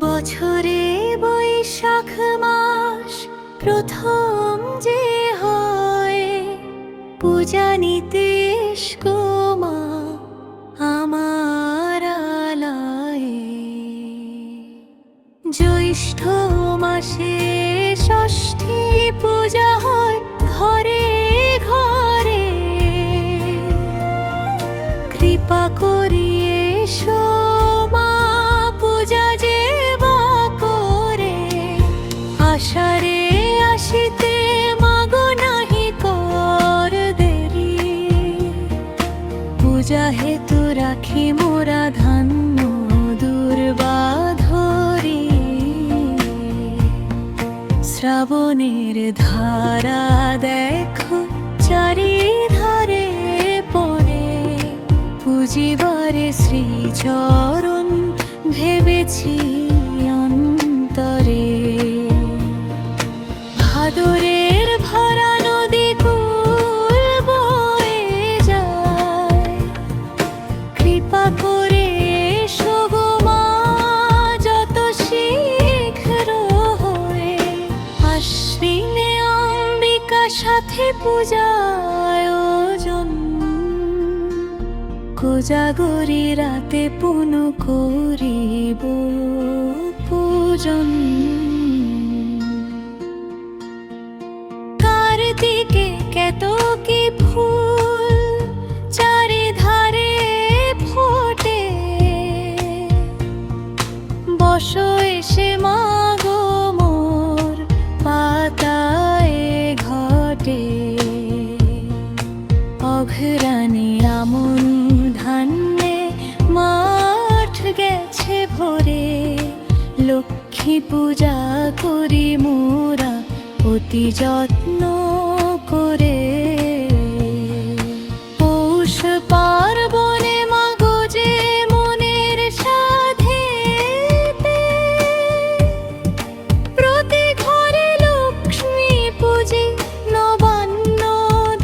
বছরে বৈশাখ মাস প্রথম যে হয়, পূজা নিতে এসো মা আমার আলয়ে। জ্যৈষ্ঠ মাসে ষষ্ঠী পূজা হয় ঘরে ঘরে, কৃপা করিয়ে এসো মা পূজা যে বা করে। আষাঢ়ে আসিতে মাগো নাহি কর দেরি, পূজা হেতু রাখি মোরা ধান্য দুর্বা ধরি। শ্রাবণের ধারা দেখো চারিধারে পড়ে, পুজিবারে শ্রীচরণ ভেবেছি অন্তরে। ভাদরের ভরা নদী কুল বয়ে যায়, কৃপা করে এসো গো মা যত শীঘ্র হয়ে। আশ্বিনে অম্বিকা সাথে পূজা আয়োজন, কোজাগরি রাতে পুন করিব পূজন। কার্তিকে কেতকী ফুল চারিধারে ফোটে, বসো এসে মাগো মোর পাতায় ঘটে। অঘ্রাণে আমন ধান্যে মাঠ গেছে ভরে, লক্ষ্মী পূজা করি মোরা অতি যত্ন করে। পৌষ পার্বণে মাগো যে মনের সাধেতে, প্রতি ঘরে লক্ষ্মী পূজি নবান্ন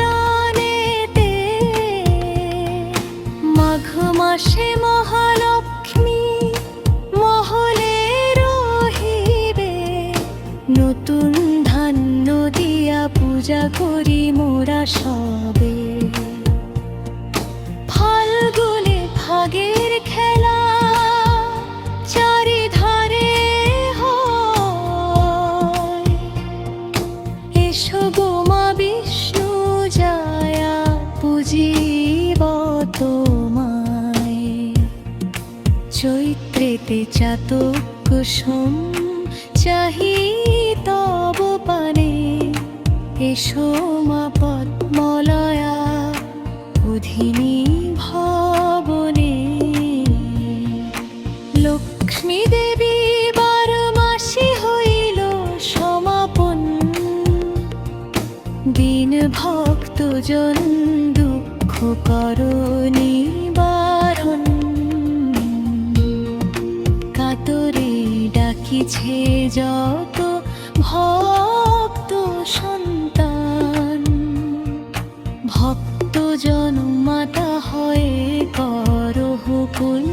দানেতে। মাঘ মাসে মহালক্ষ্মী মহলে রহিবে, নতুন ধান্য দিয়া পূজা করি মোরা সবে। ফাল্গুনে ভাগের খেলা চারিধারে হয়, এসো গো মা বিষ্ণু জায়া পূজিব তোমায়। চৈত্রেতে চাতক কুসুম চাহি তব পানে, এসো মা পদ্মলয়া বুধিনী ভবনে। লক্ষ্মী দেবী বারমাসি হইল সমাপন, দিন ভক্তজন দুঃখ করো নিবারণ। কাতরে ডাকিছে যত ভক্ত সন্তান, ভক্ত জন মাতা হয়ে করো হুকুম